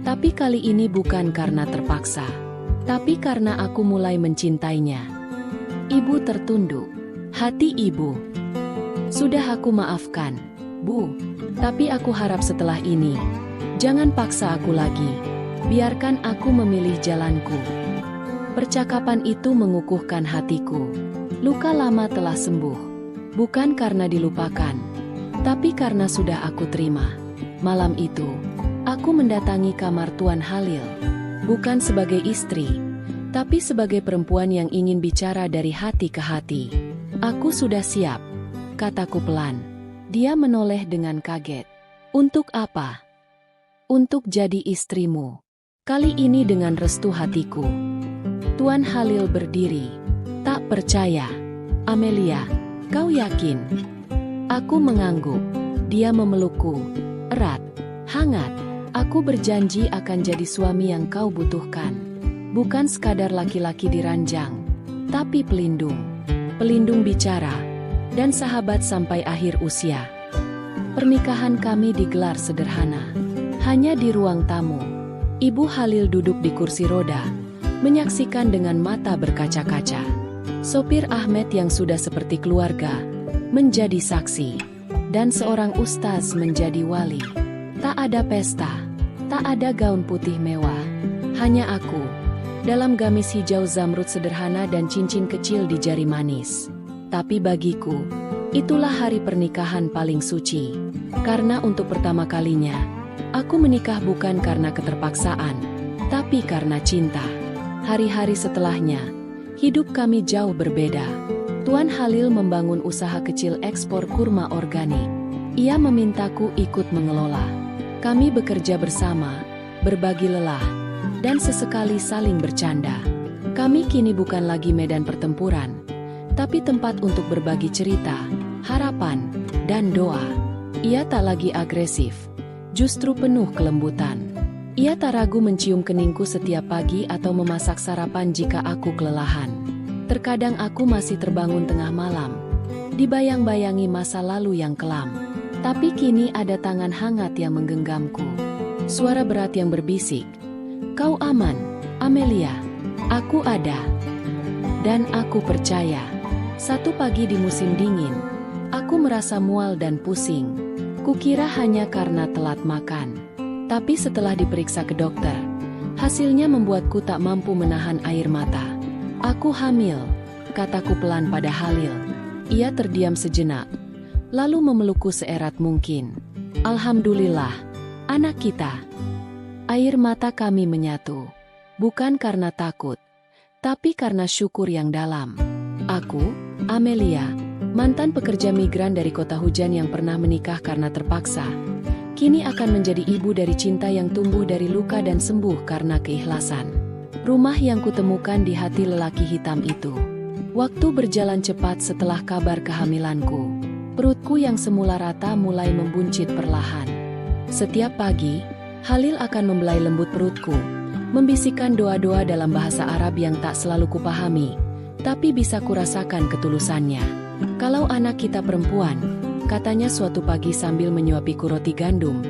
Speaker 1: Tapi kali ini bukan karena terpaksa. Tapi karena aku mulai mencintainya. Ibu tertunduk. Hati ibu. Sudah aku maafkan, Bu. Tapi aku harap setelah ini, jangan paksa aku lagi. Biarkan aku memilih jalanku. Percakapan itu mengukuhkan hatiku. Luka lama telah sembuh. Bukan karena dilupakan, tapi karena sudah aku terima. Malam itu, aku mendatangi kamar Tuan Halil. Bukan sebagai istri, tapi sebagai perempuan yang ingin bicara dari hati ke hati. Aku sudah siap, kataku pelan. Dia menoleh dengan kaget. Untuk apa? Untuk jadi istrimu. Kali ini dengan restu hatiku. Tuan Halil berdiri. Tak percaya. Amelia, kau yakin? Aku mengangguk. Dia memelukku. Erat, hangat. Aku berjanji akan jadi suami yang kau butuhkan. Bukan sekadar laki-laki diranjang, tapi pelindung. Pelindung bicara, dan sahabat sampai akhir usia. Pernikahan kami digelar sederhana. Hanya di ruang tamu. Ibu Halil duduk di kursi roda, menyaksikan dengan mata berkaca-kaca. Sopir Ahmed yang sudah seperti keluarga, menjadi saksi. Dan seorang ustaz menjadi wali. Tak ada pesta, tak ada gaun putih mewah. Hanya aku, dalam gamis hijau zamrud sederhana dan cincin kecil di jari manis. Tapi bagiku, itulah hari pernikahan paling suci. Karena untuk pertama kalinya, aku menikah bukan karena keterpaksaan, tapi karena cinta. Hari-hari setelahnya, hidup kami jauh berbeda. Tuan Halil membangun usaha kecil ekspor kurma organik. Ia memintaku ikut mengelola. Kami bekerja bersama, berbagi lelah, dan sesekali saling bercanda. Kami kini bukan lagi medan pertempuran, tapi tempat untuk berbagi cerita, harapan, dan doa. Ia tak lagi agresif, justru penuh kelembutan. Ia tak ragu mencium keningku setiap pagi atau memasak sarapan jika aku kelelahan. Terkadang aku masih terbangun tengah malam, dibayang-bayangi masa lalu yang kelam. Tapi kini ada tangan hangat yang menggenggamku. Suara berat yang berbisik, "Kau aman, Amelia. Aku ada. Dan aku percaya." Satu pagi di musim dingin, aku merasa mual dan pusing. Kukira hanya karena telat makan. Tapi setelah diperiksa ke dokter, hasilnya membuatku tak mampu menahan air mata. "Aku hamil," kataku pelan pada Halil. Ia terdiam sejenak, lalu memelukku seerat mungkin. "Alhamdulillah, anak kita." Air mata kami menyatu, bukan karena takut, tapi karena syukur yang dalam. Aku, Amelia, mantan pekerja migran dari kota hujan yang pernah menikah karena terpaksa, kini akan menjadi ibu dari cinta yang tumbuh dari luka dan sembuh karena keikhlasan. Rumah yang kutemukan di hati lelaki hitam itu. Waktu berjalan cepat setelah kabar kehamilanku. Perutku yang semula rata mulai membuncit perlahan. Setiap pagi, Halil akan membelai lembut perutku, membisikkan doa-doa dalam bahasa Arab yang tak selalu kupahami, tapi bisa kurasakan ketulusannya. "Kalau anak kita perempuan," katanya suatu pagi sambil menyuapiku roti gandum,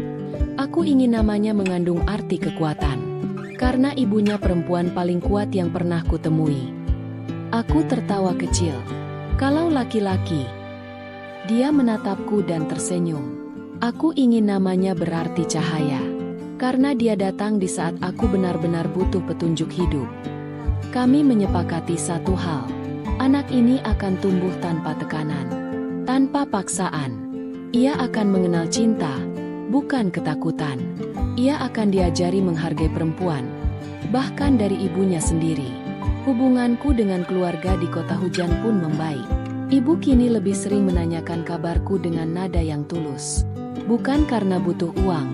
Speaker 1: "aku ingin namanya mengandung arti kekuatan. Karena ibunya perempuan paling kuat yang pernah kutemui." Aku tertawa kecil. "Kalau laki-laki?" Dia menatapku dan tersenyum. "Aku ingin namanya berarti cahaya. Karena dia datang di saat aku benar-benar butuh petunjuk hidup." Kami menyepakati satu hal. Anak ini akan tumbuh tanpa tekanan, tanpa paksaan. Ia akan mengenal cinta, bukan ketakutan. Ia akan diajari menghargai perempuan, bahkan dari ibunya sendiri. Hubunganku dengan keluarga di kota hujan pun membaik. Ibu kini lebih sering menanyakan kabarku dengan nada yang tulus. Bukan karena butuh uang,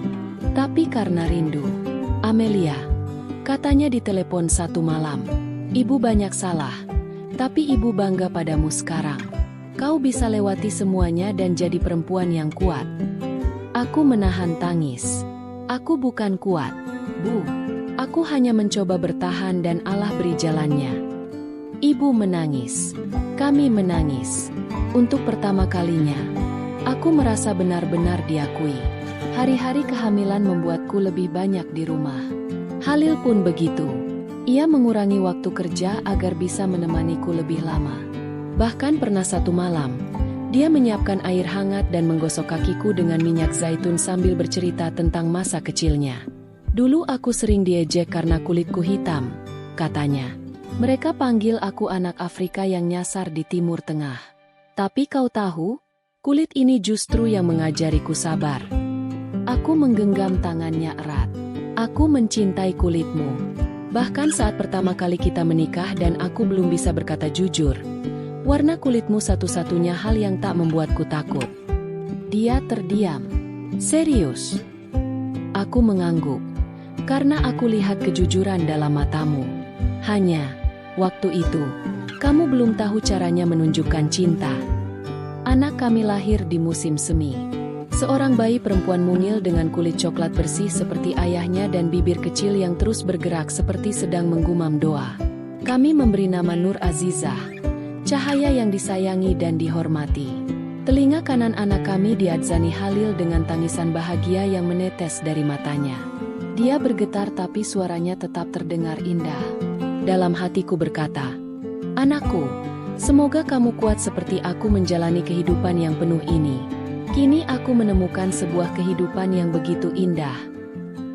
Speaker 1: tapi karena rindu. "Amelia," katanya di telepon satu malam, "ibu banyak salah, tapi ibu bangga padamu sekarang. Kau bisa lewati semuanya dan jadi perempuan yang kuat." Aku menahan tangis. "Aku bukan kuat, Bu. Aku hanya mencoba bertahan dan Allah beri jalannya." Ibu menangis. Kami menangis. Untuk pertama kalinya, aku merasa benar-benar diakui. Hari-hari kehamilan membuatku lebih banyak di rumah. Halil pun begitu. Ia mengurangi waktu kerja agar bisa menemaniku lebih lama. Bahkan pernah satu malam, dia menyiapkan air hangat dan menggosok kakiku dengan minyak zaitun sambil bercerita tentang masa kecilnya. "Dulu aku sering diejek karena kulitku hitam," katanya. "Mereka panggil aku anak Afrika yang nyasar di Timur Tengah. Tapi kau tahu, kulit ini justru yang mengajariku sabar." Aku menggenggam tangannya erat. "Aku mencintai kulitmu. Bahkan saat pertama kali kita menikah dan aku belum bisa berkata jujur, warna kulitmu satu-satunya hal yang tak membuatku takut." Dia terdiam. "Serius?" Aku mengangguk. "Karena aku lihat kejujuran dalam matamu. Hanya, waktu itu, kamu belum tahu caranya menunjukkan cinta." Anak kami lahir di musim semi. Seorang bayi perempuan mungil dengan kulit coklat bersih seperti ayahnya dan bibir kecil yang terus bergerak seperti sedang menggumam doa. Kami memberi nama Nur Azizah, cahaya yang disayangi dan dihormati. Telinga kanan anak kami diadzani Halil dengan tangisan bahagia yang menetes dari matanya. Dia bergetar tapi suaranya tetap terdengar indah. Dalam hatiku berkata, "Anakku, semoga kamu kuat seperti aku menjalani kehidupan yang penuh ini. Kini aku menemukan sebuah kehidupan yang begitu indah."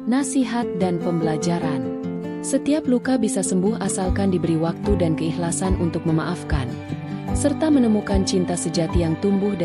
Speaker 1: Nasihat dan pembelajaran. Setiap luka bisa sembuh asalkan diberi waktu dan keikhlasan untuk memaafkan, serta menemukan cinta sejati yang tumbuh